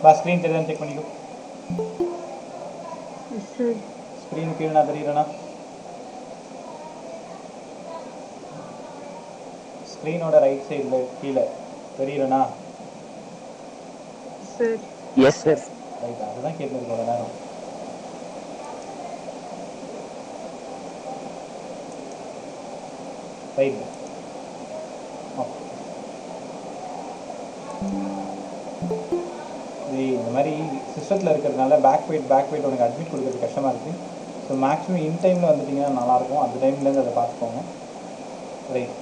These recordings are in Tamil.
பா ஸ்க்ரீன் தெரியுதான்னு செக் பண்ணிக்கோ. Yes sir. ஸ்க்ரீன் கீழே நான் தெரியலண்ணா. ஸ்க்ரீனோட ரைட் சைடில் கீழே தெரியலண்ணா. சார். Yes sir. ரைட், அதுதான் கேட்டுருக்கோம் நேரம். ரைட், இது இந்த மாதிரி சிஸ்டத்தில் இருக்கிறதுனால பேக் வெயிட் உனக்கு அட்மிட் கொடுக்குறது கஷ்டமாக இருக்குது. ஸோ மேக்ஸிமம் இன் டைமில் வந்துட்டிங்கன்னா நல்லாயிருக்கும். அந்த டைம்லேருந்து அதை பார்த்துக்கோங்க. ரைட்,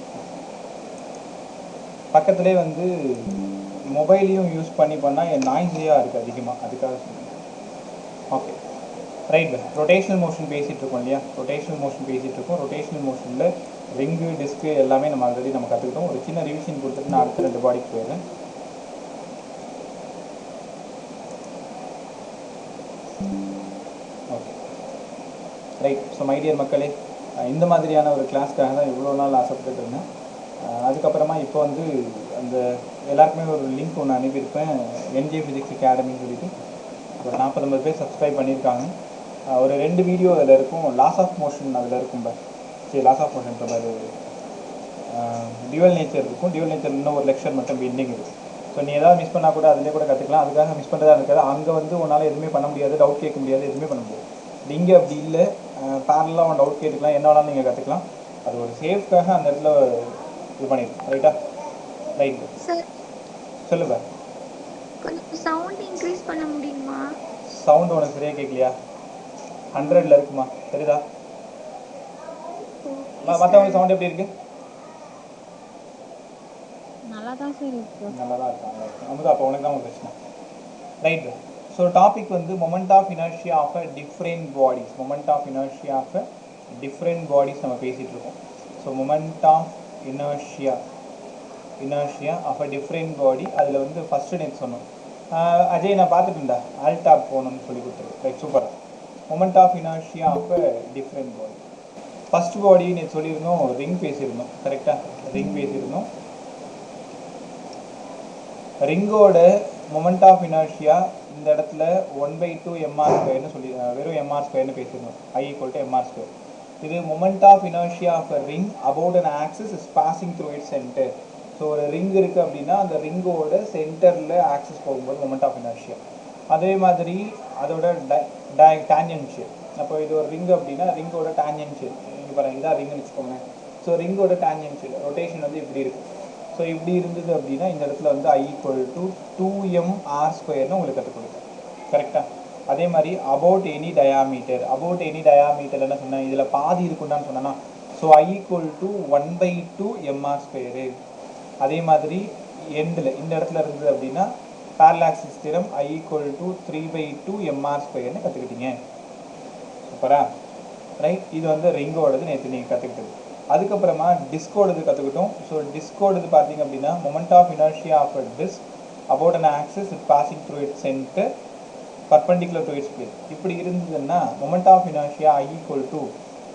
பக்கத்துலேயே வந்து மொபைலையும் யூஸ் பண்ணால் என் நாய்ஸியாக இருக்குது அதிகமாக, அதுக்காக சொல்லுங்கள். ஓகே ரைட், ரொட்டேஷனல் மோஷன் பேசிகிட்டு இருக்கோம் இல்லையா? ரொட்டேஷனல் மோஷன் பேசிகிட்டு இருக்கோம். ரொட்டேஷனல் மோஷனில் ரிங்கு, டிஸ்க்கு எல்லாமே நம்ம ஆல்ரெடி நம்ம கற்றுக்கிட்டோம். ஒரு சின்ன ரிவிஷன் கொடுத்துட்டு நான் அடுத்த 2 பாடிக்கு போயிடுறேன். Okay right. So my dear மக்களே, இந்த மாதிரியான ஒரு கிளாஸ்க்காக தான் இவ்வளோ நாள் ஆசைப்பட்டுட்டு இருந்தேன். அதுக்கப்புறமா இப்போ வந்து அந்த எல்லாருக்குமே ஒரு லிங்க் ஒன்று அனுப்பியிருப்பேன், என்ஜே ஃபிசிக்ஸ் அகாடமின்னு சொல்லிட்டு. ஒரு 40-50 பேர் சப்ஸ்கிரைப் பண்ணியிருக்காங்க. ஒரு 2 வீடியோ அதில் இருக்கும். லாஸ் ஆஃப் மோஷன் அதில் இருக்கும். லாஸ் ஆஃப் மோஷன் பாரு, டியூவல் நேச்சர் இருக்கும். டியூவல் நேச்சர் இன்னும் ஒரு லெக்சர் மட்டும் பெண்டிங் இருக்குது. ஸோ நீ ஏதாவது மிஸ் பண்ணால் கூட அதிலே கூட கற்றுக்கலாம். அதுக்காக மிஸ் பண்ணுறதா இருக்காது. அங்கே வந்து உன்னால் எதுவுமே பண்ண முடியாது, டவுட் கேட்க முடியாது, எதுவுமே பண்ண முடியாது. இங்கே அப்படி இல்லை, பேரலாக அவன் டவுட் கேட்டுக்கலாம், என்ன வேணாலும் நீங்கள் கற்றுக்கலாம். அது ஒரு சேஃப்காக அந்த இடத்துல இது பண்ணியிருக்கோம். ரைட்டா? Right sir. சொல்லுப்பா. கொஞ்சம் சவுண்ட் இன்க்ரீஸ் பண்ண முடியுமா? சவுண்ட் உனக்கு சரியாக கேட்கலையா? 100ல் இருக்குமா? சரிதா? மற்றவங்களுக்கு சவுண்ட் எப்படி இருக்குது? நல்லா தான் சார் இருக்கு. நல்லா தான் இருக்காங்க. அமுதா, அப்போ உனக்கு தான் ஒரு பிரச்சனை. ரைட், ஸோ டாபிக் வந்து moment of inertia of a different bodies. Moment of inertia of a different bodies நம்ம பேசிகிட்டு இருக்கோம். So moment of inertia of a different body. அதில் வந்து ஃபஸ்ட்டு நேற்று சொன்னோம். அஜய், நான் பார்த்துட்டு இருந்தேன், ஆல்டாப் போகணும்னு சொல்லி கொடுத்துரு. ரைட், சூப்பராக. Moment of inertia of a different body. First body நேற்று சொல்லியிருந்தோம், ரிங் பேசியிருந்தோம். கரெக்டாக, ரிங் பேசியிருந்தோம். ரிங்கோட மொமெண்ட் ஆஃப் இனர்ஷியா இந்த இடத்துல 1/2 mr²ன்னு சொல்லி வெறும் mr²ன்னு பேசியிருந்தோம். I = mr². இது moment of inertia of a ring about an axis is passing through its centre. So ஒரு ரிங் இருக்குது அப்படின்னா அந்த ரிங்கோட சென்டரில் ஆக்சிஸ் போகும்போது மொமெண்ட் ஆஃப் இனர்ஷியா. அதே மாதிரி அதோட டேஞ்சென்ஷியல். அப்போ இது ஒரு ரிங் அப்படின்னா ரிங்கோட டேஞ்சென்ஷியல் இங்கே பாருங்கள், இதான் ரிங்குன்னு வச்சுக்கோங்க. ஸோ ரிங்கோட டேஞ்சென்ஷியல் ரொட்டேஷன் வந்து இப்படி இருக்குது. ஸோ இப்படி இருந்தது அப்படின்னா இந்த இடத்துல வந்து I = 2mr²ன்னு உங்களுக்கு கற்றுக் கொடுக்கும். கரெக்டாக? அதே மாதிரி about any diameter. About any diameter என்ன சொன்னேன்? இதில் பாதி இருக்குண்டான்னு சொன்னேன்னா, ஸோ I = 1/2 mr². அதே மாதிரி எண்டில் இந்த இடத்துல இருந்தது அப்படின்னா பேரலாக்சிஸ் தியரம் I = 3/2 mr²ன்னு கற்றுக்கிட்டீங்க. சூப்பரா? ரைட், இது வந்து ரிங்கோடது நேற்று நீங்கள் கற்றுக்கிட்டது. அதுக்கப்புறமா டிஸ்கோடது கற்றுக்கிட்டோம். ஸோ டிஸ்கோடது பார்த்தீங்க அப்படின்னா moment of inertia of a disc about an axis it passing through its centre perpendicular to its plane. இப்படி இருந்ததுன்னா மொமெண்ட் ஆஃப் இனர்ஷியா I =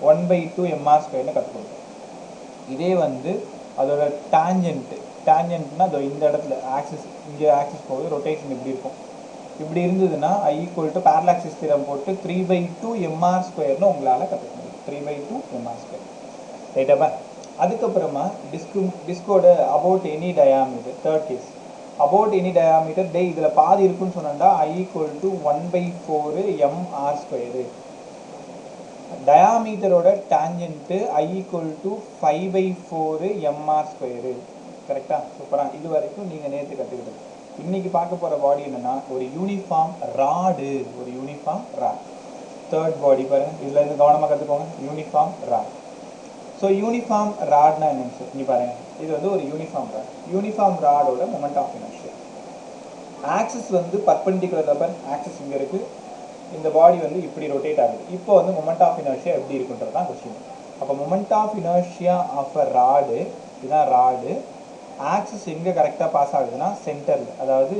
1/2 mr²ன்னு கற்றுக்கொடுக்கும். இதே வந்து அதோட டேஞ்சென்ட்னா அதோ இந்த இடத்துல ஆக்சிஸ், இங்கே ஆக்சிஸ் போகுது, ரொட்டேஷன் இப்படி இருக்கும். இப்படி இருந்ததுன்னா I = பேரலாக்சிஸ் தியரம் போட்டு 3/2 mr²ன்னு உங்களால் கற்றுக்க முடியும். 3/2 mr². ரைட்டாப்பா? அதுக்கப்புறமா டிஸ்கோட about any diameter. Third case about any diameter. இதில் பாதி இருக்குன்னு சொன்னா I = 1/4 mr². டயாமீட்டரோட டேஞ்சென்ட்டு I = 5/4 mr². கரெக்டாக? சூப்பராக. இது வரைக்கும் நீங்கள் நேற்று கற்றுக்கிட்டது. இன்னைக்கு பார்க்க போகிற பாடி என்னென்னா ஒரு யூனிஃபார்ம் ராடு. ஒரு யூனிஃபார்ம் ராட். தேர்ட் பாடி பாருங்கள், இதில் இருந்து கவனமாக கற்றுக்கோங்க. Uniform rod. ஸோ யூனிஃபார்ம் ராட்னா என்னங்க சார்? இங்கே பாருங்கள், இது வந்து ஒரு யூனிஃபார்ம் ராட். யூனிஃபார்ம் ராடோட மொமெண்ட் ஆஃப் இனர்ஷியா ஆக்சிஸ் வந்து பர்பெண்டிகுலர் ரப்பர் ஆக்சிஸ் இங்கே இருக்குது. இந்த பாடி வந்து இப்படி ரொட்டேட் ஆகுது. இப்போ வந்து மொமெண்ட் ஆஃப் இனர்ஷியா எப்படி இருக்குன்றது தான் கொஸ்டின். அப்போ moment of inertia of a rod, இதுதான் ராடு. ஆக்சிஸ் எங்கே கரெக்டாக பாஸ் ஆகுதுன்னா சென்டரில், அதாவது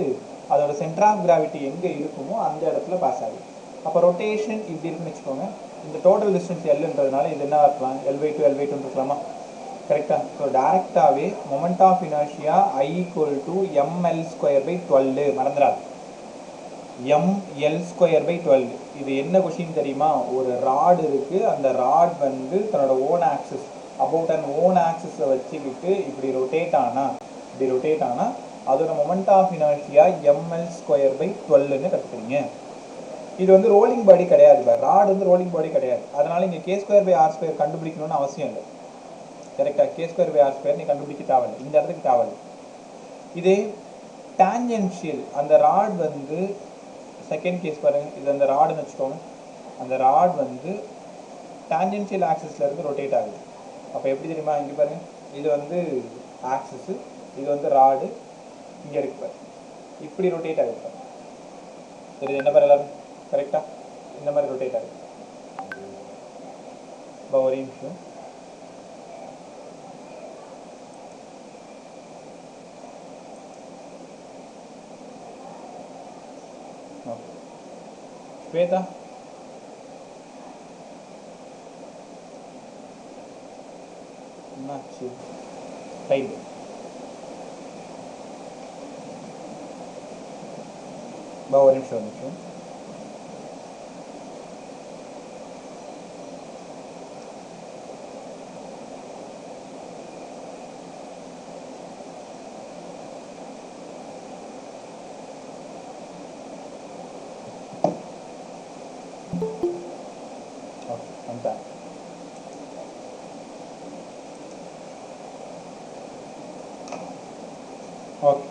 அதோட சென்டர் ஆஃப் கிராவிட்டி எங்கே இருக்குமோ அந்த இடத்துல பாஸ் ஆகுது. அப்போ ரொட்டேஷன் இப்படி இருக்குன்னு வச்சுக்கோங்க. இந்த டோட்டல் டிஸ்டன்ஸ் Lன்றதுனால இது என்ன இருக்கலாம்? L/2 L/2 இருக்கலாமா? கரெக்டாக? ஸோ டேரெக்டாகவே moment of inertia I = ml² / 12. மறந்துடாது. ml square by 12. இது என்ன கொஷின் தெரியுமா? ஒரு ராட் இருக்கு, அந்த ராட் வந்து தன்னோட own axis about and own ஆக்சிஸை வச்சுக்கிட்டு இப்படி ரொட்டேட் ஆனா அதோட moment of inertia ml square by 12ன்னு கற்றுக்குறீங்க. இது வந்து ரோலிங் பாடி கிடையாது, ராட் வந்து ரோலிங் பாடி கிடையாது. அதனால இங்கே K square by R square கண்டுபிடிக்கணும்னு அவசியம் இல்லை. கரெக்டாக K square by R square நீ கண்டுபிடிக்க தேவையில்லை, இந்த இடத்துக்கு தேவையில்லை. இதே டான்ஜென்ஷியல், அந்த ராட் வந்து செகண்ட் கேஸ் பாருங்க, இது அந்த ராடுன்னு வச்சுக்கோங்க. அந்த ராட் வந்து டான்ஜென்ஷியல் ஆக்சிஸ்ல இருந்து ரொட்டேட் ஆகுது. அப்போ எப்படி தெரியுமா? இங்கே பாருங்க, இது வந்து ஆக்சிஸ், இது வந்து ராடு, இங்கே இருக்கு பாரு, இப்படி ரொட்டேட் ஆகுது பாரு. சரி, என்ன பாரு எல்லாரும் கரெக்டா இந்த மாதிரி ரொட்டேட் ஆகுது. ஒரே நிமிஷம். ஸ்வேதா, என்னாச்சு? ரைட், ஒரு நிமிஷம். ஓகே,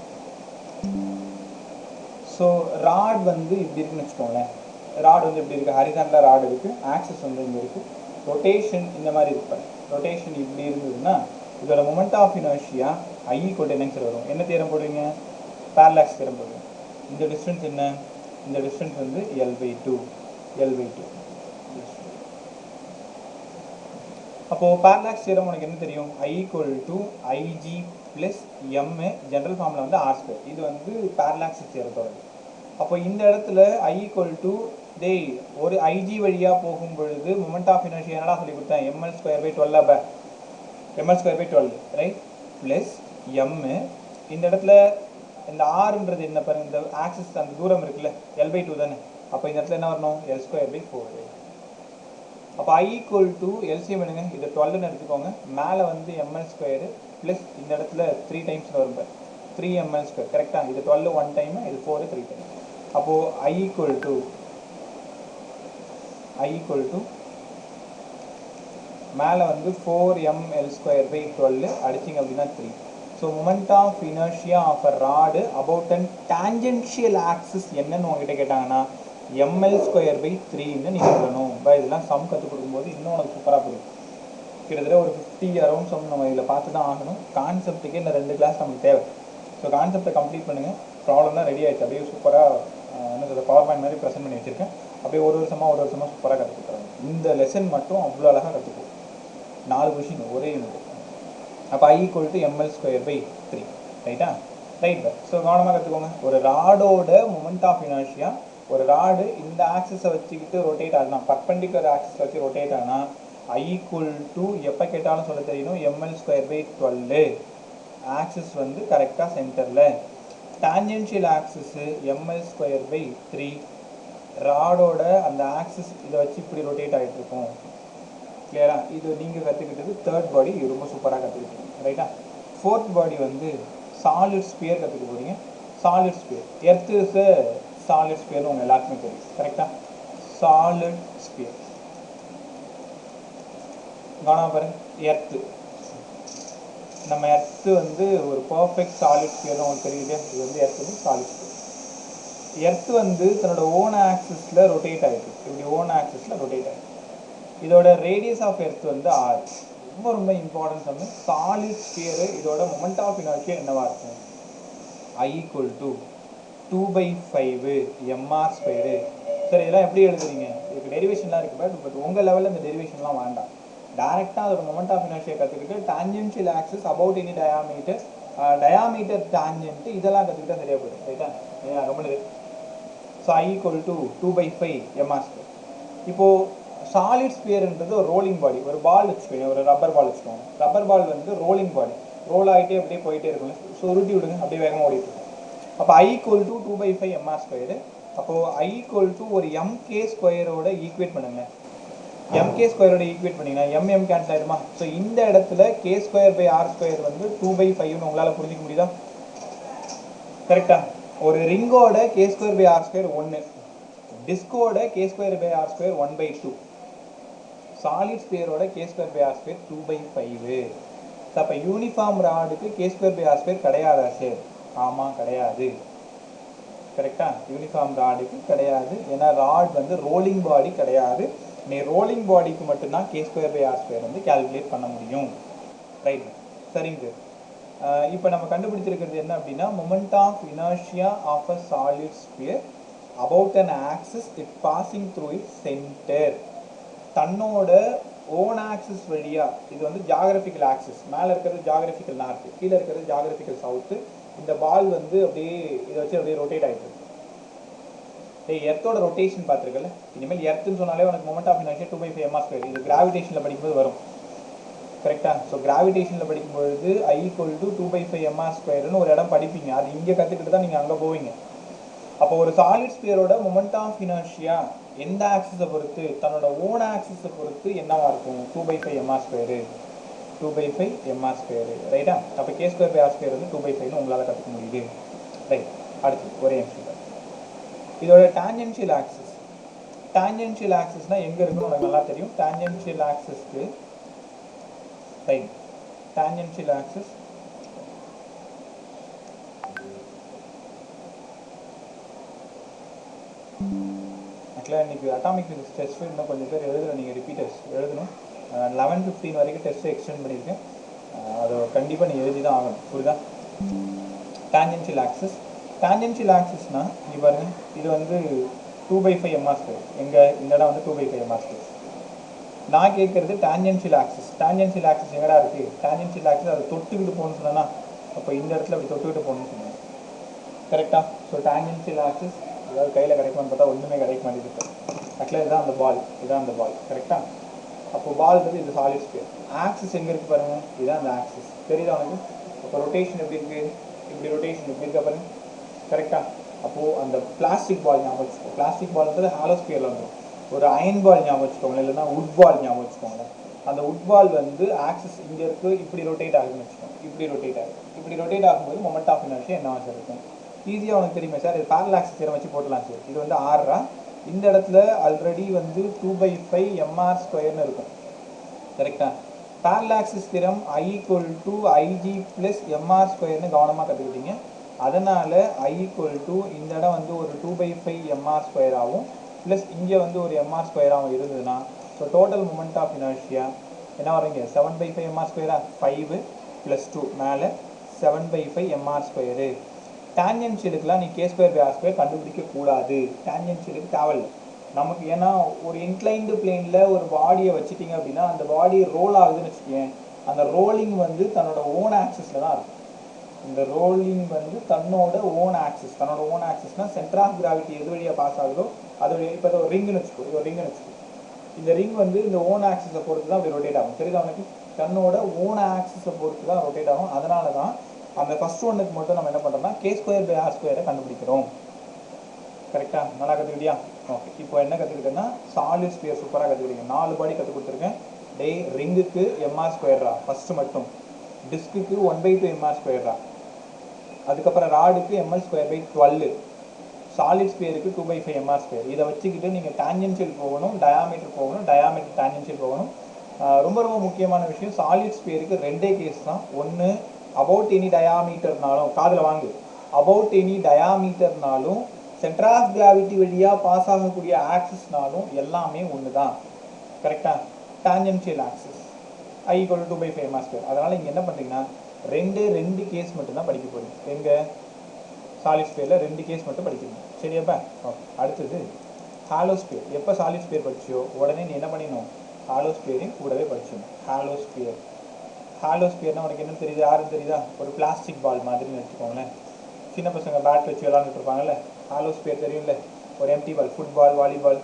ஸோ ராட் வந்து இப்படி இருக்குன்னு வச்சுக்கோங்களேன். ராட் வந்து இப்படி இருக்குது, ஹரிசாண்டலாக ராட் இருக்குது, ஆக்சிஸ் வந்து இங்கே இருக்குது, ரொட்டேஷன் இந்த மாதிரி இருப்பாரு. ரொட்டேஷன் இப்படி இருந்ததுன்னா இதோட moment of inertia I equal என்னன்னு சொல்லி வரும். என்ன தியரம் போடுவீங்க? பேரலாக்ஸ் தியரம் போடுவீங்க. இந்த டிஸ்டன்ஸ் என்ன? இந்த டிஸ்டன்ஸ் வந்து L/2. அப்போது பேரலாக்ஸ் தியரம் உனக்கு என்ன தெரியும்? I equal to IG plus M, general ஃபார்மில் வந்து R ஸ்கொயர். இது வந்து பேரலாக்ஸ் தியரத்தோட. அப்போ இந்த இடத்துல I ஈக்குவல் டு ஒரு IG வழியாக போகும் பொழுது மொமெண்ட் ஆஃப் இனர்ஷியா என்னடா சொல்லி கொடுத்தேன்? ml square by 12 ml square by 12 right, plus M. இந்த இடத்துல இந்த ஆர்ன்றது என்ன பாருங்க, இந்த ஆக்சிஸ் அந்த தூரம் இருக்குல்ல, L/2 தானே. அப்போ இந்த இடத்துல என்ன வரணும்? L square by 4. அப்போ I ஈக்குவல் டு எல்சிஎம் எடுங்க, இது 12ன்னு எடுத்துக்கோங்க. மேலே வந்து ml ஸ்கொயரு ப்ளஸ் இந்த இடத்துல 3 டைம்ஸ் வரும் பாரு, 3 ml ஸ்கொயர். கரெக்டாக இது 12 1 டைம், இது 4 3 டைம். அப்போது I ஈக்குவல் டு மேலே வந்து 4ml ஸ்கொயர் பை 12 அடிச்சிங்க அப்படின்னா 3. So moment of inertia of a rod about and tangential axis என்னன்னு உங்ககிட்ட கேட்டாங்கன்னா ml ஸ்கொயர் பை 3ன்னு நீங்கள் சொல்லணும். இதெல்லாம் சம் கற்றுக் கொடுக்கும்போது இன்னும் உனக்கு சூப்பராக புரியும். கிட்டத்தட்ட ஒரு 50 அரௌண்ட் சம் நம்ம இதில் பார்த்து தான் ஆகணும். கான்செப்ட்டுக்கு இந்த 2 கிளாஸ் நமக்கு தேவை. ஸோ கான்செப்டை கம்ப்ளீட் பண்ணுங்கள். ப்ராப்ளம்லாம் ரெடி ஆகிடுச்சு. அப்படியே சூப்பராக என்ன சொல்ற பவர் பாயிண்ட் மாதிரி ப்ரெசென்ட் பண்ணி வச்சுருக்கேன். அப்படியே ஒரு வருஷமாக சூப்பராக கற்றுக்குறாங்க. இந்த லெசன் மட்டும் அவ்வளோ அழகாக கற்றுக்குவோம். 4 கொஷின் ஒரே யூனிட். அப்போ I equal to ml square by 3 ரைட்டா? ரைட். ஸோ கவனமாக கற்றுக்கோங்க. ஒரு ராடோட மொமெண்ட் ஆஃப் இனர்ஷியா, ஒரு ராடு இந்த ஆக்சிஸை வச்சுக்கிட்டு ரொட்டேட் ஆகுனா, பர்பெண்டிகுலர் ஆக்சிஸை வச்சு ரொட்டேட் ஆகுனா I ஈக்குவல் டு எப்போ கேட்டாலும் சொல்ல தெரியணும் ml ஸ்கொயர் பை 12. ஆக்சிஸ் வந்து கரெக்டாக சென்டரில். Tangential axis ml square by 3. ராடோட அந்த ஆக்சிஸ் இதை வச்சு இப்படி ரொட்டேட் ஆகிட்டு இருக்கும். கிளியரா? இது நீங்கள் கற்றுக்கிட்டது தேர்ட் பாடி, ரொம்ப சூப்பராக கற்றுக்கிட்டீங்க ரைட்டா? ஃபோர்த் பாடி வந்து சாலிட் ஸ்பியர் கற்றுக்க போகிறீங்க. Solid sphere, earth is solid ஸ்பியர்னு உங்கள் எல்லாருக்குமே தெரியும். கரெக்டாக? சாலிட் ஸ்பியர் கவனம் பாருங்க. எர்த்து, நம்ம எர்த்து வந்து ஒரு பர்ஃபெக்ட் சாலிட் ஸ்பியர்னு உங்களுக்கு தெரியுது. இது வந்து எர்த் வந்து சாலிட் ஸ்பியர். எர்த்து வந்து தன்னோட ஓன் ஆக்சிஸில் ரொட்டேட் ஆகிருக்கு. இப்படி ஓன் ஆக்சிஸில் ரொட்டேட் ஆகிருக்கு. இதோட ரேடியஸ் ஆஃப் எர்த் வந்து R. ரொம்ப இம்பார்ட்டன்ட் வந்து சாலிட் ஸ்பியரு. இதோட மொமெண்ட் ஆஃப் இனர்ஷியா என்னவா இருக்கும்? I equal to 2/5 mr square. சரி, இதெல்லாம் எப்படி எழுதுறீங்க? இதுக்கு டெரிவேஷன்லாம் இருக்குது. பட் உங்கள் லெவலில் இந்த டெரிவேஷன்லாம் வேண்டாம். டேரெக்டாக அதோட மொமெண்ட் ஆஃப் இனர்ஷியா கற்றுக்கிட்டு tangential axis about any diameter, diameter tangent, இதெல்லாம் கற்றுக்கிட்டா சரியாக போயிடும் ரைட்டா? ரொம்ப இது. So I equal to 2/5 mr square. இப்போது சாலிட் ஸ்பியர்ன்றது ஒரு ரோலிங் பாடி. ஒரு பால் வச்சுக்கோங்க, ஒரு ரப்பர் பால் வச்சுக்கோங்க. ரப்பர் பால் வந்து ரோலிங் பாடி, ரோல் ஆகிட்டே அப்படியே போயிட்டே இருக்கும். ஸோ உருட்டி விடுங்க, அப்படியே வேகமாக ஓடிட்டு இருக்கும். அப்போ I equal to 2/5 mr square. அப்போ I ஈக்குவல் டு ஒரு mk ஸ்கொயரோட ஈக்குவேட் பண்ணுங்க. mk ஸ்கொயரோட ஈக்குவேட் பண்ணீங்கன்னா m கேன்சல் ஆயிடுமா? ஸோ இந்த இடத்துல k square by r square வந்து 2/5ன்னு உங்களால் புரிஞ்சிக்க முடியுதா? கரெக்டா? ஒரு ரிங்கோட k square by r square 1, டிஸ்கோட k square by r square 1/2, சாலிட் ஸ்பியரோட k square by r square 2/5. அப்போ யூனிஃபார்ம் ராடுக்கு k square by r square கிடையாதா சார்? ஆமாம், கிடையாது. கரெக்டா? யூனிஃபார்ம் ராடுக்கு கிடையாது. ஏன்னா ராட் வந்து ரோலிங் பாடி கிடையாது. நீ ரோலிங் பாடிக்கு மட்டும்தான் k square by r square வந்து கால்குலேட் பண்ண முடியும். ரைட், சரிங்க சார். இப்போ நம்ம கண்டுபிடிச்சிருக்கிறது என்ன அப்படின்னா, moment of inertia of a solid sphere about an axis it passing through it centre. தன்னோட ஓன் ஆக்சிஸ் வழியா, இது வந்து ஜாகிரபிக்கல் ஆக்சிஸ், மேலே இருக்கிறது ஜாகிரபிக்கல் நார்த்து, கீழே இருக்கிறது ஜாகிரபிக்கல் சவுத்து. இந்த பால் வந்து அப்படியே இதை வச்சு அப்படியே ரொட்டேட் ஆகிட்டு இருக்கு. எர்த்தோட ரொட்டேஷன் பார்த்துருக்கல. இனிமேல் எர்த்துன்னு சொன்னாலே உனக்கு மொமெண்ட் ஆஃப் இனர்ஷியா 2/5 mr². இது கிராவிடேஷனில் படிக்கும்போது வரும். கரெக்டா? ஸோ கிராவிடேஷனில் படிக்கும்பொழுது I ஈக்குவல் டு 2/5 mr²ன்னு ஒரு இடம் படிப்பீங்க. அது இங்கே கற்றுக்கிட்டு தான் நீங்கள் அங்கே போவீங்க. அப்போ ஒரு சாலிட் ஸ்பியரோட மொமெண்ட் ஆஃப் இனர்ஷியா எந்த ஆக்சிஸை பொறுத்து, தன்னோட ஓன் ஆக்சிஸை பொறுத்து என்னவா இருக்கும்? 2/5 mr². 2/5 mr². ரைட்டா? அப்போ k square by r square வந்து 2/5ன்னு உங்களால் கற்றுக்க முடியுது. ரைட், அடுத்து ஒரே நிமிஷம். இதோட டான்ஜென்ஷியல் ஆக்சிஸ். டான்ஜென்ஷியல் ஆக்சிஸ்னால் எங்கே இருக்குன்னு உனக்கு நல்லா தெரியும். டான்ஜென்ஷியல் ஆக்சிஸ்க்கு ரைட், டான்ஜென்ஷியல் ஆக்சிஸ் ஆக்சுவலாக இன்றைக்கி அட்டாமிக் ஃபிசிக்ஸ் டெஸ்ட் இன்னும் கொஞ்சம் பேர் எழுதுகிற, நீங்கள் ரிப்பீட்டர்ஸ் எழுதணும். 11:15 வரைக்கும் டெஸ்ட்டு எக்ஸ்டெண்ட் பண்ணியிருக்கேன். அதை கண்டிப்பாக நீங்கள் எழுதி தான் ஆகணும். புரியுதா? Tangential axis. டான்ஜென்ஷியல் ஆக்சிஸ்னால் இங்கே பாருங்கள், இது வந்து 2/5 mr². எங்கே இந்த இடம் வந்து 2/5 mr². நான் கேட்குறது டான்ஜென்ஷியல் ஆக்சிஸ். டான்ஜென்ஷியல் ஆக்சிஸ் எங்கடா இருக்குது? டான்ஜென்ஷியல் ஆக்சிஸ் அதை தொட்டுக்கிட்டு போகணும்னு சொன்னேன்னா, அப்போ இந்த இடத்துல அப்படி தொட்டுக்கிட்டு போகணும்னு சொன்னேன். கரெக்டாக? ஸோ டான்ஜென்ஷியல் ஆக்சிஸ் அதாவது கையில் கிடைக்கும்னு பார்த்தா ஒன்றுமே கிடைக்க மாட்டேங்குது. ஆக்சுவலாக இதுதான் அந்த பால், இதுதான் அந்த பால். கரெக்டாக? அப்போ பால் வந்து இது சாலிட் ஸ்பியர். ஆக்சிஸ் எங்கே இருக்குது பாருங்கள், இதுதான் அந்த ஆக்சிஸ். தெரியுதா உனக்கு? அப்போ ரொட்டேஷன் எப்படி இருக்குது? இப்படி ரொட்டேஷன் எப்படி இருக்கா பாருங்க. கரெக்டாக? அப்போது அந்த பிளாஸ்டிக் பால் ஞாபகம் வச்சுக்கோ. பிளாஸ்டிக் பால் வந்து ஹாலோ ஸ்பியரில் வந்துடும். ஒரு அயன் பால் ஞாபகம் வச்சுக்கோங்க, இல்லைன்னா உட் பால் ஞாபகம் வச்சுக்கோங்க. அந்த உட் பால் வந்து ஆக்சிஸ் இங்கே இருக்குது, இப்படி ரொட்டேட் ஆகுதுன்னு வச்சுக்கோங்க. இப்படி ரொட்டேட் ஆகுது. இப்படி ரொட்டேட் ஆகும்போது மொமெண்ட் ஆஃப் இனர்ஷியா என்னவா சார் இருக்கும்? ஈஸியாக உனக்கு தெரியுமே சார், இது பேரலல் ஆக்சிஸ் தியரம் வச்சு போட்டலாம் சார். இது வந்து ஆர்ரா, இந்த இடத்துல ஆல்ரெடி வந்து 2/5 mr² இருக்கும். கரெக்டாக? Parallel axis theorem I equal to IG + mr² கவனமாக கற்றுக்கிட்டீங்க. அதனால் I ஈக்குவல் டு இந்த இடம் வந்து ஒரு 2/5 mr² ஆகும், ப்ளஸ் இங்கே வந்து ஒரு mr² ஆகும் இருந்ததுன்னா, so total moment of inertia என்ன வரீங்க? 7/5 mr². 5 + 2 மேலே 7/5 mr². டான்ஜென்ஷியலுக்குலாம் நீ k square by r square கண்டுபிடிக்கக்கூடாது. டான்ஜென்ஷியலுக்கு தேவையில்லை நமக்கு. ஏன்னா ஒரு இன்க்ளைன்டு பிளேனில் ஒரு பாடியை வச்சுட்டிங்க அப்படின்னா, அந்த பாடி ரோல் ஆகுதுன்னு வச்சுக்கேன், அந்த ரோலிங் வந்து தன்னோட ஓன் ஆக்சிஸில் தான் இருக்கும். இந்த ரோலிங் வந்து தன்னோட ஓன் ஆக்சிஸ், தன்னோட ஓன் ஆக்சிஸ்னால் சென்டர் ஆஃப் கிராவிட்டி எது வழியாக பாஸ் ஆகுதோ அது வழியாக. இப்போ ஒரு ரிங்குன்னு வச்சுக்கோ, இது ஒரு ரிங்குன்னு வச்சுக்கோ. இந்த ரிங் வந்து இந்த ஓன் ஆக்சிஸை பொறுத்து தான் அப்படி ரொட்டேட் ஆகும். தெரியுதா உனக்கு? தன்னோட ஓன் ஆக்சிஸை பொறுத்து தான் ரொட்டேட் ஆகும். அதனால தான் அந்த ஃபர்ஸ்ட் ஒன்றுக்கு மட்டும் நம்ம என்ன பண்ணுறோம்னா k ஸ்கொயர் பை r ஸ்கொயரை கண்டுபிடிக்கிறோம். கரெக்டாக? நல்லா கற்றுக்கிட்டியா? ஓகே, இப்போ என்ன கற்றுக்கிட்டேன்னா சாலிட் ஸ்பியர் சூப்பராக கற்றுக்கிட்டீங்க. 4 பாடி கற்றுக் கொடுத்துருக்கேன். ரிங்குக்கு mr², ஃபஸ்ட்டு மட்டும். டிஸ்க்குக்கு 1/2 mr². அதுக்கப்புறம் ராடுக்கு ml²/12. Solid ஸ்பியருக்கு 2/5 mr². இதை வச்சுக்கிட்டு நீங்கள் டான்ஜென்ஷியல் போகணும், டயாமீட்டர் போகணும், டயாமீட்டர் டான்ஜென்ஷியல் போகணும். ரொம்ப ரொம்ப முக்கியமான விஷயம், சாலிட் ஸ்பியருக்கு 2 கேஸ் தான். ஒன்று அபவுட் எனி டயாமீட்டர்னாலும், காதில் வாங்கு, அபவுட் எனி டயாமீட்டர்னாலும் சென்டர் ஆஃப் கிராவிட்டி வழியாக பாஸ் ஆகக்கூடிய ஆக்சிஸ்னாலும் எல்லாமே ஒன்று தான். கரெக்டாக? Tangential axis I equal to 2/5 mr². அதனால் இங்கே என்ன பண்ணுறீங்கன்னா ரெண்டு கேஸ் மட்டும்தான் படிக்க போகிறீங்க. எங்கள் சாலிட் ஸ்பியரில் 2 கேஸ் மட்டும் படிக்கணும். சரியாப்பா? ஓகே, அடுத்தது ஹாலோ ஸ்பியர். எப்போ சாலிட் ஸ்பியர் படிச்சியோ உடனே நீ என்ன பண்ணிடணும்? ஹாலோ ஸ்பியரையும் கூடவே படிச்சிடணும். Hollow sphere. ஹாலோ ஸ்பியர்னால் உனக்கு என்னன்னு தெரியுது? யாருன்னு தெரியுதா? ஒரு பிளாஸ்டிக் பால் மாதிரின்னு வச்சுக்கோங்களேன். சின்ன பசங்க பேட் வச்சு விளாண்டுட்டு இருப்பாங்கல்ல, ஹாலோ ஸ்பியர் தெரியும்ல? ஒரு எம்டி பால், ஃபுட்பால், வாலிபால்,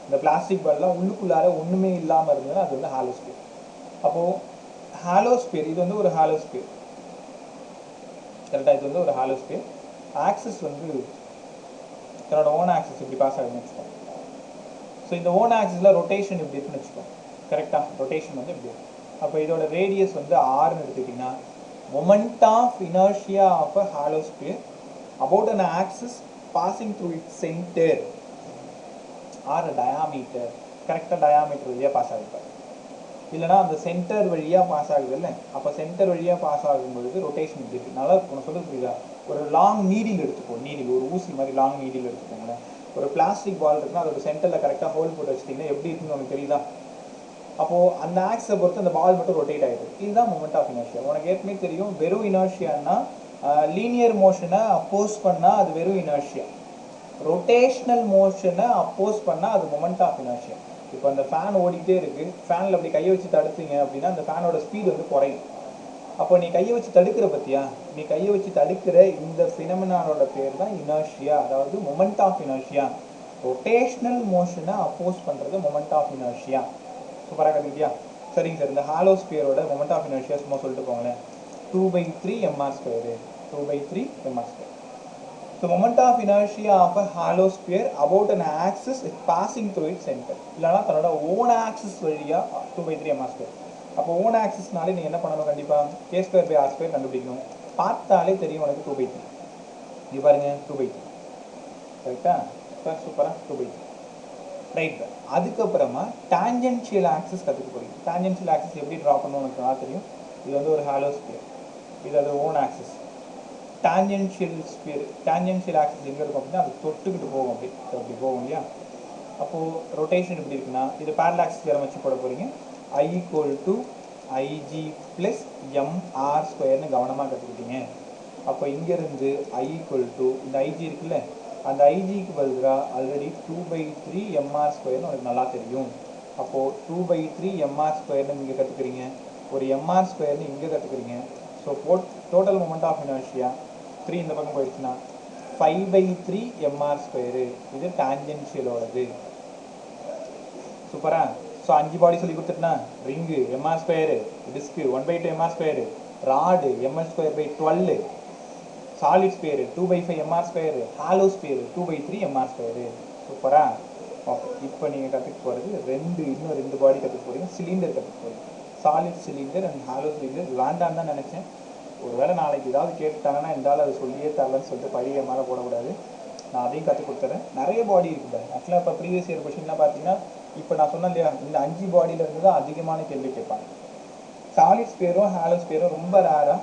இந்த பிளாஸ்டிக் பால்லாம் உள்ளுக்குள்ளார ஒன்றுமே இல்லாமல் இருந்ததுன்னா அது வந்து ஹாலோ ஸ்பியர். அப்போது ஹாலோ ஸ்பியர் இது வந்து ஒரு ஹாலோ ஸ்பியர். கரெக்டாக? இது வந்து ஒரு ஹாலோ ஸ்பியர். ஆக்சிஸ் வந்து தன்னோட ஓன் ஆக்சிஸ் இப்படி பாஸ் ஆகுதுன்னு வச்சுக்கோ. ஸோ இந்த ஓன் ஆக்சிஸில் ரொட்டேஷன் இப்படி இருக்குன்னு வச்சுக்கோ. கரெக்டாக ரொட்டேஷன் வந்து இப்படி இருக்கும். அப்போ இதோட ரேடியஸ் வந்து ஆர்னு எடுத்துக்கிட்டிங்கன்னா moment of inertia of a hollow sphere about an axis passing through its centre or diameter. கரெக்டாக டயாமீட்டர் வழியாக பாஸ் ஆகிருப்பார். இல்லைனா அந்த சென்டர் வழியாக பாஸ் ஆகுது இல்லை, அப்போ சென்டர் வழியாக பாஸ் ஆகும்பொழுது ரொட்டேஷன் இப்படி இருக்குது. நல்லா உனக்கு சொல்ல புரியுதா? ஒரு லாங் நீடில் எடுத்துக்கோ. நீடில் ஒரு ஊசி மாதிரி லாங் நீடில் எடுத்துக்கோங்களேன். ஒரு பிளாஸ்டிக் பால் இருக்குன்னா அதோட சென்டரில் கரெக்டாக ஹோல் போட்டு வச்சிட்டிங்கன்னா எப்படி இருக்குன்னு உனக்கு தெரியுதா? அப்போது அந்த ஆக்ஸை பொறுத்து அந்த பால் மட்டும் ரொட்டேட் ஆகிடுது. இதுதான் மொமெண்ட் ஆஃப் இனர்ஷியா. உனக்கு ஏற்கனவே தெரியும், வெறும் இனர்ஷியான்னா லீனியர் மோஷனை அப்போஸ் பண்ணால் அது வெறும் இனர்ஷியா, ரொட்டேஷ்னல் மோஷனை அப்போஸ் பண்ணால் அது மொமெண்ட் ஆஃப் இனர்ஷியா. இப்போ அந்த ஃபேன் ஓடிக்கிட்டே இருக்குது, ஃபேனில் அப்படி கையை வச்சு தடுத்தீங்க அப்படின்னா அந்த ஃபேனோட ஸ்பீடு வந்து குறையும். அப்போ நீ கையை வச்சு தடுக்கிற பற்றியா, நீ கையை வச்சு தடுக்கிற இந்த ஃபினமினானோட பேர் தான் இனர்ஷியா, அதாவது மொமெண்ட் ஆஃப் இனர்ஷியா. ரொட்டேஷ்னல் மோஷனை அப்போஸ் பண்ணுறது மொமெண்ட் ஆஃப் இனர்ஷியா. சூப்பராக கற்றுக்கிட்டியா? சரிங்க சார். இந்த ஹாலோ ஸ்பியரோட மொமெண்ட் ஆஃப் இனர்ஷியா சும்மா சொல்லிட்டு போங்களேன். 2/3 mr². 2/3 mr². So moment of inertia of a hollow sphere about an axis is passing through its center. இல்லைனா தன்னோட ஓன் ஆக்சிஸ் வழியா 2/3 mr². அப்போ ஓன் ஆக்சிஸ்னாலே நீ என்ன பண்ணணும்? கண்டிப்பாக k²/r² கண்டுபிடிக்கணும். பார்த்தாலே தெரியும் உனக்கு 2/3. இது பாருங்க 2/3. கரெக்டா? சூப்பரா 2/3. ரைட். அதுக்கப்புறமா டான்ஜென்ஷியல் ஆக்சிஸ் கற்றுக்க போறீங்க. டான்ஜென்ஷியல் ஆக்சிஸ் எப்படி ட்ரா பண்ணணும் உனக்கு நல்லா தெரியும். இது வந்து ஒரு ஹாலோ ஸ்பியர், இது அது own axis. Tangential sphere, tangential axis எங்கே இருக்கும் அப்படின்னா அது தொட்டுக்கிட்டு போகும், அப்படி போகும் இல்லையா? அப்போது ரொட்டேஷன் எப்படி இருக்குன்னா இது பேரலல் ஆக்சிஸ் வேறு வச்சு போட போகிறீங்க. I = IG + mr² கவனமாக கற்றுக்கிட்டீங்க. அப்போ இங்கேருந்து I = இந்த IG இருக்குல்ல, அந்த ஐஜிக்கு பதிலாக ஆல்ரெடி 2/3 mr² உனக்கு நல்லா தெரியும். அப்போது 2/3 mr² இங்கே கற்றுக்குறீங்க, ஒரு mr² இங்கே கற்றுக்குறீங்க. So total moment of inertia 3 இந்த பக்கம் போயிடுச்சுன்னா 5/3 mr². இது டான்ஜென்ஷியலோடது. சூப்பரா? ஸோ 5 பாடி சொல்லி கொடுத்துட்டுனா ரிங்கு mr², டிஸ்க்கு 1/2 mr², rod ml²/12, solid sphere 2/5 mr², hollow sphere 2/3 mr². சூப்பரா? ஓகே. இப்போ நீங்கள் கற்றுக்க போகிறது இன்னும் 2 பாடி கற்றுக்க போகிறீங்க. சிலிண்டர் கற்றுக்க போகிறீங்க. Solid cylinder and hollow cylinder. வேண்டான்னு தான் நினச்சேன். ஒருவேளை நாளைக்கு ஏதாவது கேட்டுட்டாங்கன்னா இருந்தாலும் அதை சொல்லியே தரலன்னு சொல்லிட்டு பழைய மேலே போடக்கூடாது. நான் அதையும் கற்றுக் கொடுத்துறேன். நிறைய பாடி இருக்குது. ஆக்சுவலாக இப்போ ப்ரீவியஸ் இயர் கொஷின்லாம் பார்த்தீங்கன்னா இப்போ நான் சொன்னேன் இல்லையா, இந்த 5 பாடியிலேருந்து தான் அதிகமான கேள்வி கேட்பாங்க. சாலிட் ஸ்பியரும் ஹாலோ ஸ்பியரும் ரொம்ப ரேராக,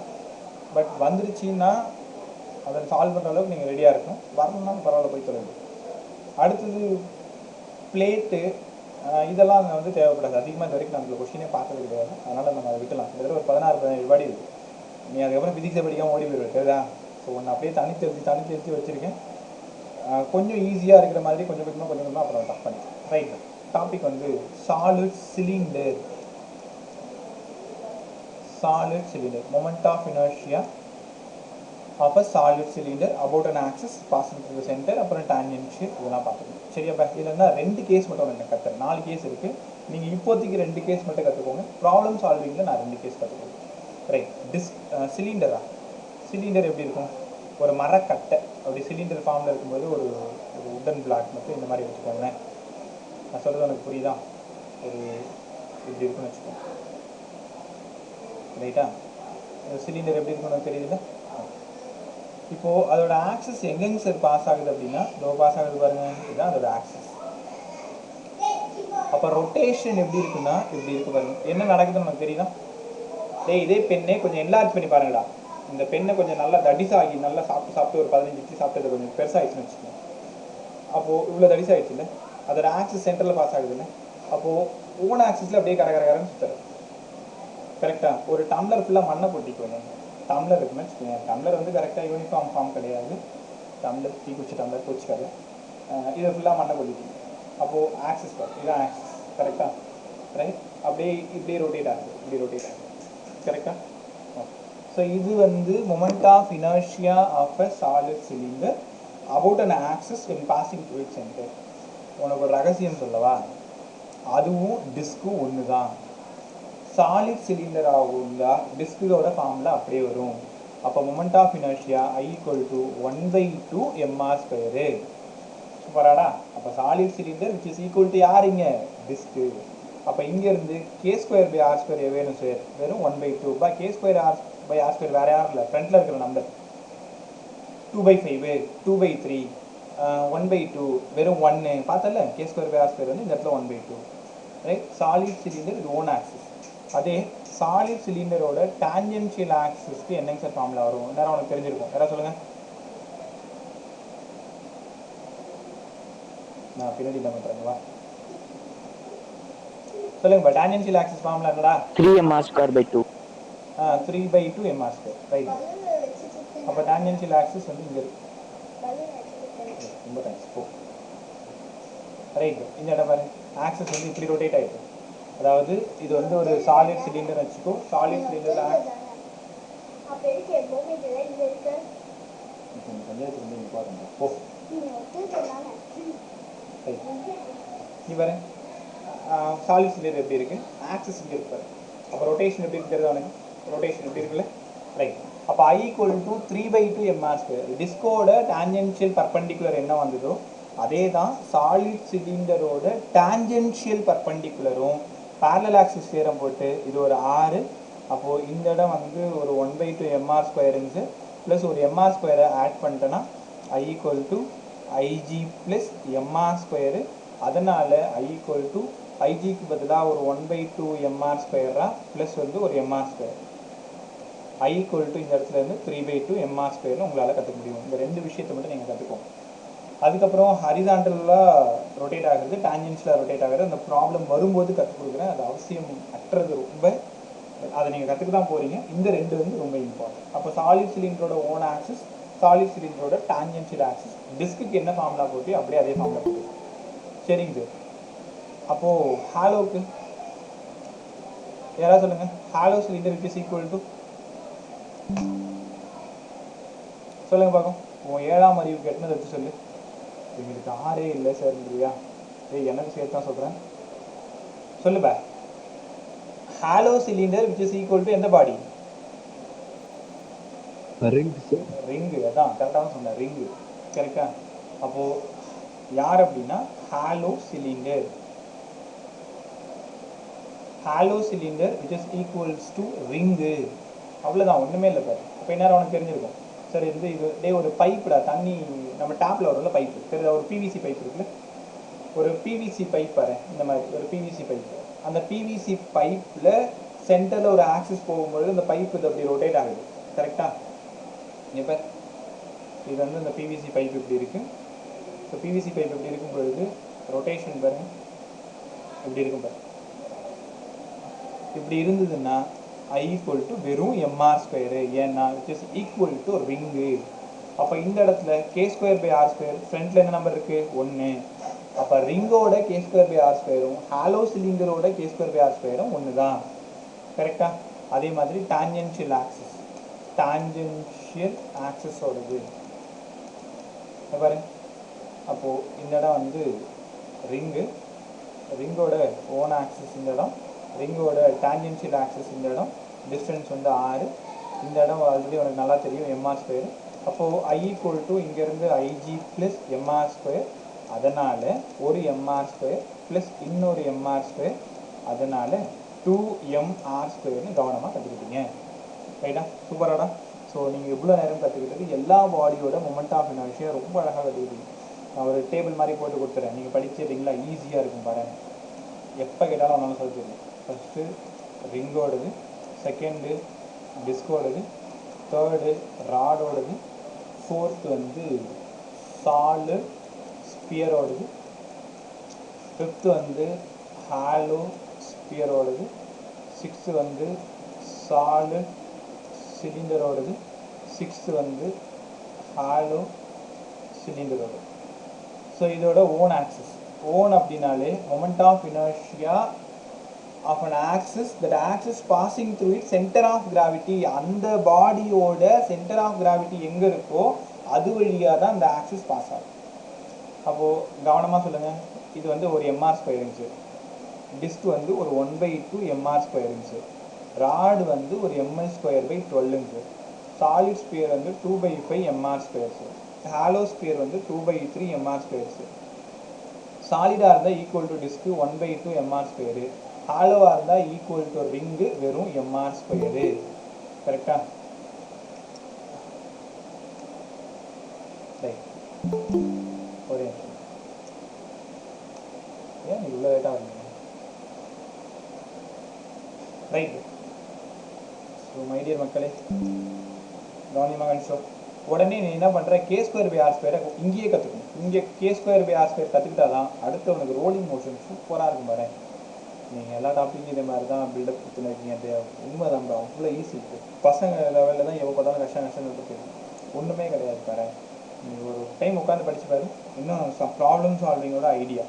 பட் வந்துருச்சுன்னா அதை சால்வ் பண்ணுற அளவுக்கு நீங்கள் ரெடியாக இருக்கும். வரணும்னா பரவாயில்ல, போய் தொலைது. அடுத்தது பிளேட்டு, இதெல்லாம் வந்து தேவைப்படாது. அதிகமாக இது வரைக்கும் நம்மளுக்கு கொஷினே பார்த்தது கிடையாது, அதனால் நம்ம அதை விட்டுலாம். கிட்டத்தட்ட ஒரு 16-17 பாடி இருக்குது. நீ அதுக்கப்புறம் ஃபிசிக்ஸை படிக்காமல் ஓடி போயிடுவேன், தெரியுதா? ஸோ ஒன்று அப்படியே தனித்தெடுத்து வச்சுருக்கேன். கொஞ்சம் ஈஸியாக இருக்கிற மாதிரி கொஞ்சம் கொஞ்சமாக அப்புறம் டஃப் பண்ணி. ரைட். டாபிக் வந்து solid cylinder. Solid cylinder, moment of inertia of a solid cylinder about an axis passing through the centre, அப்புறம் டான்ஜென்ஷியல், இதெல்லாம் பார்த்துக்கணும். சரியா? இல்லைன்னா 2 கேஸ் மட்டும் எனக்கு கற்றுறேன். 4 கேஸ் இருக்குது. நீங்கள் இப்போதைக்கு 2 கேஸ் மட்டும் கற்றுக்கோங்க. ப்ராப்ளம் சால்விங்கில் நான் 2 கேஸ் கற்றுக்கோங்க. ரைட். சிலிண்டரா? சிலிண்டர் எப்படி இருக்கும்? ஒரு மரக்கட்டை அப்படி சிலிண்டர் ஃபார்மில் இருக்கும்போது ஒரு உட்டன் பிளாக் மட்டும் இந்த மாதிரி வச்சுக்கோங்களேன். நான் சொல்கிறது எனக்கு புரியுதா? ஒரு இப்படி இருக்குன்னு வச்சுக்கோங்க. ரைட்டா? சிலிண்டர் எப்படி இருக்குன்னு தெரியுதுல்ல? இப்போது அதோட ஆக்சிஸ் எங்கெங்க சார் பாஸ் ஆகுது அப்படின்னா இதோ பாஸ் ஆகுது பாருங்க, இதுதான் அதோட ஆக்சிஸ். அப்போ ரொட்டேஷன் எப்படி இருக்குன்னா இப்படி இருக்கு பாருங்க. என்ன நடக்குதுன்னு நமக்கு தெரியுதா? இதே பெண்ணே கொஞ்சம் என்லார்ஜ் பண்ணி பாருங்கடா. இந்த பெண்ணை கொஞ்சம் நல்லா தடிசாகி நல்லா சாப்பிட்டு ஒரு 15 இட்லி சாப்பிட்டு கொஞ்சம் பெருசாகிடுச்சுன்னு வச்சுக்கோங்க. அப்போது இவ்வளோ தடிசாகிடுச்சு இல்லை, அதோட ஆக்சிஸ் சென்டரில் பாஸ் ஆகுது இல்லை. அப்போது ஓன் ஆக்சிஸில் அப்படியே கரகரன்னு சுற்றுறது. கரெக்டாக? ஒரு டம்ளர் ஃபுல்லாக மண்ணை கொட்டிக்குவாங்க. டம்ளர் இருக்குன்னு வச்சுக்கோங்க. டம்ளர் வந்து கரெக்டாக யூனிஃபார்ம் ஃபார்ம் கிடையாது. டம்ளர் டீ குச்சி டம்ளர் பூச்சிக்காது. இதை ஃபுல்லாக மண்ணை கொட்டிக்கிங்க. அப்போது ஆக்சிஸ் பார், இதுதான் ஆக்சிஸ். கரெக்டாக? ரைட். அப்படியே இப்படியே ரொட்டேட் ஆகுது, இப்படி ரொட்டேட் ஆகுது. கரெக்டாக? ஓகே. ஸோ இது வந்து moment of inertia of a solid cylinder about an axis when passing through its center. உனக்கு ஒரு ரகசியம் சொல்லவா? அதுவும் டிஸ்க்கும் ஒன்று தான். சாலிட் சிலிண்டர் ஆகும் டிஸ்கோட ஃபார்மில் அப்படியே வரும். அப்போ moment of inertia I = 1/2 mr². சூப்பராடா. அப்போ solid cylinder which is equal to யார் இங்கே டிஸ்க்கு. அப்போ இங்கேருந்து K square by R square வேணும் சார், வெறும் 1/2 by K square R by R square வேறு யாரும் இல்லை, ஃப்ரண்ட்டில் இருக்கிற நம்பர் 2/5 2/3 1/2 வெறும் 1 பார்த்தல. K square by R square வந்து இந்த இடத்துல 1/2 ரைட். சாலிட் சிலிண்டர் இது ஓன் ஆக்சிஸ். அதே சாலிட் சிலிண்டரோட டான்ஜென்ஷியல் ஆக்சிஸ்க்கு என்னங்க சார் ஃபார்முலா வரும்? நேரம் உனக்கு தெரிஞ்சிருக்கும், யாராவது சொல்லுங்கள். நான் பின்னாடி என்ன பண்ணுறேங்களா சொல்லுங்கப்பா. டான்ஜென்ஷியல் ஆக்சிஸ் ஃபார்முலா என்னடா? 3mr²/2. 3/2 mr², right. அப்போ டான்ஜென்ஷியல் ஆக்சிஸ் வந்து இங்கே இருக்கு. ரொம்ப தேங்க்ஸ். போ ரைட். இந்த இடம் பாரு, ஆக்சிஸ் வந்து இப்படி ரொட்டேட் ஆகிட்டு, அதாவது இது வந்து ஒரு சாலிட் சிலிண்டர் வச்சுக்கோ. சாலிட் சிலிண்டரில் பஞ்சாயத்து வந்து இம்பார்ட்டன்ட். போ நீ பாரு, சாலிட் சிலிண்டர் எப்படி இருக்கு, ஆக்சிஸ் இங்கே இருப்பாரு. அப்போ ரொட்டேஷன் எப்படி இருக்கிறது அவனுக்கு, ரொட்டேஷன் எப்படி இருக்குல்ல, ரைட். அப்போ I = 3/2 mr². டிஸ்கோட டான்ஜென்ஷியல் பர்பண்டிகுலர் என்ன வந்ததோ அதே தான் சாலிட் சிலிண்டரோட டான்ஜென்ஷியல் பர்பண்டிகுலரும் பேரலல் ஆக்சிஸ் தியரம் போட்டு இது ஒரு 6. அப்போது இந்த இடம் வந்து ஒரு 1/2 mr² ப்ளஸ் ஒரு mr² ஆட் பண்ணிட்டேன்னா I = IG ப்ளஸ் mr². அதனால் I = IGக்கு பதிலாக ஒரு 1/2 mr² ப்ளஸ் வந்து ஒரு mr². I = இந்த இடத்துல இருந்து 3/2 mr² உங்களால் கற்றுக்க முடியும். இந்த ரெண்டு விஷயத்தை மட்டும் நீங்கள் கற்றுக்கோங்க. அதுக்கப்புறம் ஹரிசாண்டலாக ரொட்டேட் ஆகுறது, டான்ஜென்ஷியலாக ரொட்டேட் ஆகுறது அந்த ப்ராப்ளம் வரும்போது கற்றுக் கொடுக்குறேன். அது அவசியம் அற்றது, ரொம்ப அதை நீங்கள் கற்றுக்க தான் போகிறீங்க. இந்த ரெண்டு வந்து ரொம்ப இம்பார்ட்டன்ட். அப்போ சாலிட் சிலிண்டரோட ஓன் ஆக்சிஸ், சாலிட் சிலிண்டரோட டான்ஜென்ஷியல் ஆக்சிஸ், டிஸ்க்கு என்ன ஃபார்முலா போட்டு அப்படியே அதே ஃபார்முலா போட்டு. சரிங்க சார். அப்போது ஹாலோக்கு யாராவது சொல்லுங்கள். Hollow cylinder which is equal to சொல்லுங்கள் பார்க்கும். உன் 7ஆம் அறிவுக்கு எட்டுனதை வச்சு சொல்லு. எங்களுக்கு 6 இல்லை சார் இல்லையா? எனக்கு சேர்த்து தான் சொல்கிறேன், சொல்லுப்பா. Hollow cylinder which is equal to எந்த பாடி? ரிங்கு. அதான் கரெக்டாக சொன்னேன், ரிங்கு. கரெக்டா? அப்போது யார் அப்படின்னா hollow cylinder. Hollow cylinder which is equals to ring. அவ்வளோதான், ஒன்றுமே இல்லை பாரு. அப்போ என்ன அவனுக்கு தெரிஞ்சிருக்கும் சார். இது ஒரு பைப்புடா, தண்ணி நம்ம டேப்பில் வரும்ல பைப்பு, சரி ஒரு பிவிசி பைப் இருக்குல்ல, ஒரு பிவிசி பைப் பாரு, இந்த மாதிரி ஒரு பிவிசி பைப். அந்த பிவிசி பைப்பில் சென்டரில் ஒரு ஆக்சிஸ் போகும்பொழுது அந்த பைப் இது அப்படி ரொட்டேட் ஆகுது. கரெக்டாக? இப்போ இது வந்து இந்த பிவிசி பைப் இப்படி இருக்குது. ஸோ பிவிசி பைப் இப்படி இருக்கும் பொழுது ரொட்டேஷன் பாருங்க எப்படி இருக்கும் பாரு. இப்படி இருந்ததுன்னா I = வெறும் mr². ஏன்னா which is equal to ring. அப்போ இந்த இடத்துல k² பை r², ஃப்ரண்ட்டில் என்ன நம்பர் இருக்குது 1. அப்போ ரிங்கோட k² பை r²ம் ஹாலோ சிலிண்டரோட k² பை r²ம் 1 தான். கரெக்டாக? அதே மாதிரி டான்ஜென்ஷியல் ஆக்சிஸ், டான்ஜென்ஷியல் ஆக்சிஸோடது பாரு. அப்போது இந்த இடம் வந்து ரிங்கு, ரிங்கோட ஓன் ஆக்சிஸ் இந்த இடம், ரிங்கோட டான்ஜென்ஷியல் ஆக்சிஸ் இந்த இடம், டிஸ்டன்ஸ் வந்து 6. இந்த இடம் ஆல்ரெடி உனக்கு நல்லா தெரியும் mr². அப்போது I = இங்கேருந்து IG ப்ளஸ் mr². அதனால் ஒரு mr² ப்ளஸ் இன்னொரு mr². அதனால் 2mr²ன்னு கவனமாக கற்றுக்கிட்டீங்க. ரைட்டா? சூப்பராடா. ஸோ நீங்கள் இவ்வளோ நேரம் கற்றுக்கிட்டது எல்லா பாடியோட மொமெண்ட் ஆஃப் இனர்ஷியா ரொம்ப அழகாக கற்றுக்கிட்டீங்க. நான் ஒரு டேபிள் மாதிரி போட்டு கொடுத்துறேன், நீங்கள் படிச்சிட்டிங்களா, ஈஸியாக இருக்கும் பாருங்கள். எப்போ கேட்டாலும் ஒன்றாலும் சொல்ல தெரியும். ஃபஸ்ட்டு ரிங்கோடது, செகண்டு டிஸ்கோடது, தேர்டு ராடோடது, ஃபோர்த்து வந்து சாலு ஸ்பியரோடது, ஃபிஃப்த்து வந்து ஹாலோ ஸ்பியரோடது, சிக்ஸ்த்து வந்து சாலு சிலிண்டரோடது, சிக்ஸ்த்து வந்து ஹாலோ சிலிண்டரோடது. ஸோ இதோட ஓன் ஆக்சிஸ். ஓன் அப்படின்னாலே moment of inertia of an axis, that axis passing through its center of gravity. அந்த பாடியோட சென்டர் ஆஃப் கிராவிட்டி எங்கே இருக்கோ அது வழியாக தான் அந்த ஆக்சிஸ் பாஸ் ஆகும். அப்போது கவனமாக சொல்லுங்கள். இது வந்து ஒரு mr² இருந்துச்சு, டிஸ்க் வந்து ஒரு 1/2 mr² இருந்துச்சு, ராடு வந்து ஒரு ml² / 12 இருந்துச்சு. ஸோ சாலிட் ஸ்பியர் வந்து 2/5 mr ஸ்கொயர்ஸ், ஹாலோ ஸ்பியர் வந்து 2/3 mr ஸ்கொயர்ஸ். சாலிடாக இருந்தால் ஈக்குவல் டு டிஸ்க்கு 1/2 mr ஸ்கொயரு, ஹாலோவாக இருந்தால் ஈக்குவல் டு ரிங்கு வெறும் mr ஸ்கொயரு. கரெக்டா? ரைட். ஒரே நிமிஷம். ஏன் இவ்வளோ லேட்டாக வரீங்க? ரைட். ஸோ மை டியர் மக்களே, கவனியமாக கணிச்சோ. உடனே நீ என்ன பண்ணுற, கே ஸ்கொயர் பை ஆர் ஸ்கொயரை இங்கேயே கற்றுக்கணும். இங்கே K square by R square கற்றுக்கிட்டா தான் அடுத்து உனக்கு ரோலிங் மோஷன் சூப்பராக இருக்கும் பாரு. நீங்கள் எல்லா டாப்பிக்கும் இதே மாதிரி தான் பில்டப் கொடுத்துருக்கீங்க. அது உண்மை தான், அவ்வளோ ஈஸி. பசங்க லெவலில் தான் எவ்வளோ பார்த்தாலும் கஷ்டம் இருக்குது, ஒன்றுமே கிடையாது பாரு. நீங்கள் ஒரு டைம் உட்காந்து படிச்சு பாரு, இன்னும் ப்ராப்ளம் சால்விங்கோட ஐடியா.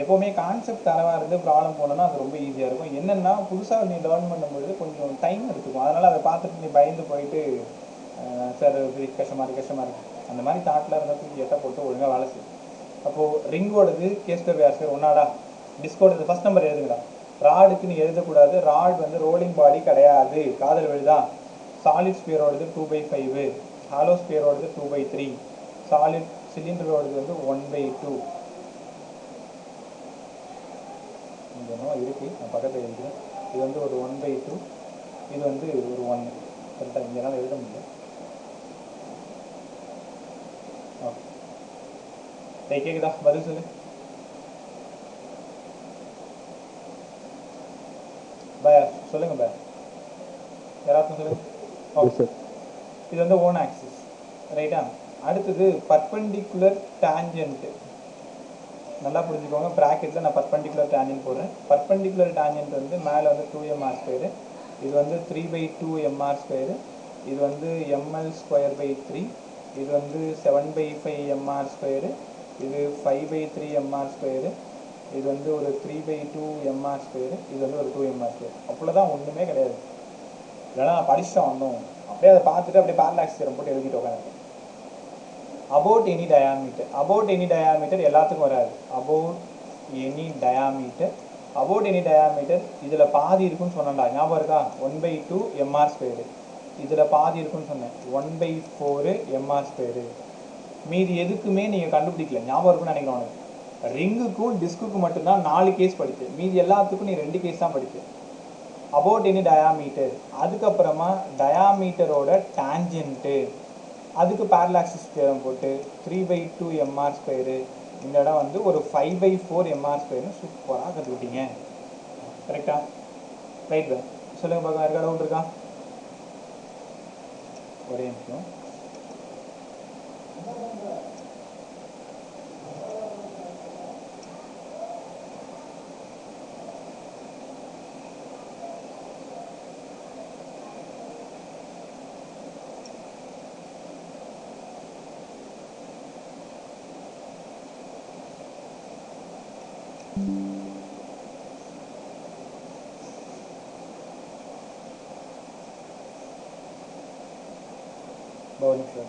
எப்போவுமே கான்செப்ட் தரவாக இருந்து ப்ராப்ளம் போனோன்னா அது ரொம்ப ஈஸியாக இருக்கும். என்னென்னா புதுசாக நீ லேர்ன் பண்ணும்போது கொஞ்சம் டைம் எடுத்துக்கும். அதனால் அதை பார்த்துட்டு நீ பயந்து போயிட்டு சார் இது கஷ்டமாக இருக்குது அந்த மாதிரி தாட்டில் இருந்ததுக்கு எட்ட போட்டு ஒழுங்காக வேலை செய்யும். அப்போது ரிங்கோடது K square by R square ஒன்னாடா, டிஸ்கோடது ஃபஸ்ட் நம்பர் எழுதுங்கடா. ராடுக்கு நீ எழுதக்கூடாது, ராட் வந்து ரோலிங் பாடி கிடையாது, காதல் விழுதா. சாலிட் ஸ்பியரோடது 2/5, ஹாலோ ஸ்பியரோடது 2/3, சாலிட் சிலிண்டரோடது வந்து 1/2. இங்கே இருக்குது, நான் பக்கத்தில் எழுதுகிறேன். இது வந்து ஒரு 1/2, இது வந்து ஒரு 1. கரெக்டாக இங்கெல்லாம் எழுத முடியல. ஓகே, கேட்குதா? பதில் சொல்லு. பயா சொல்லுங்க பயா, யாராச்சும் சொல்லுங்க. ஓகே, இது வந்து ஓன் ஆக்சிஸ். ரைட்டா? அடுத்தது பர்பெண்டிகுலர் டேஞ்சன்ட். நல்லா புரிஞ்சுக்கோங்க, ப்ராக்கெட்டில் நான் பர்பெண்டிகுலர் டேஞ்சன்ட் போடுறேன். பர்பெண்டிகுலர் டேஞ்சன்ட் வந்து மேலே வந்து 2mr ஸ்கொயரு, இது வந்து 3/2 mr ஸ்கொயரு, இது வந்து ml²/3, இது வந்து 7/5 mr ஸ்கொயரு, இது 5/3 mr ஸ்கொயரு, இது வந்து ஒரு 3/2 mr ஸ்கொயரு, இது வந்து ஒரு 2 mr ஸ்கொயர். அவ்வளோதான், ஒன்றுமே கிடையாது. இல்லைனா நான் படிச்சுட்டு வந்தோம், அப்படியே அதை பார்த்துட்டு அப்படியே பேரலாக்ஸ் தியரம் போட்டு எழுதிட்டு உட்காந்து. About any diameter, about any diameter எல்லாத்துக்கும் வராது. About any diameter, about any diameter இதில் பாதி இருக்குன்னு சொன்னேன்டா, ஞாபகம் இருக்கா? 1/2 mr ஸ்கொயரு, இதில் பாதி இருக்குன்னு சொன்னேன் 1/4 mr ஸ்கொயரு. மீதி எதுக்குமே நீங்கள் கண்டுபிடிக்கல, ஞாபகம் இருக்குன்னு நினைக்கிறேன். உனக்கு ரிங்குக்கும் டிஸ்க்குக்கும் மட்டும்தான் 4 கேஸ் படிச்சு, மீதி எல்லாத்துக்கும் நீ 2 கேஸ் தான் படிச்சு. அபவுட் எனி டயாமீட்டர், அதுக்கப்புறமா டயாமீட்டரோட டேஞ்சன்ட்டு, அதுக்கு பேரலாக்சிஸ் தியரம் போட்டு 3/2 mr ஸ்கொயரு, இந்த இடம் வந்து ஒரு 5/4 mr ஸ்கொயர்னு சூப்பராக கற்றுக்கிட்டீங்க. கரெக்டா? ரைட் தான். சொல்லுங்கள் பார்க்க, இருக்கா டவுட் இருக்கா? ஒரே நிமிஷம். ஒரு நிமிஷம்.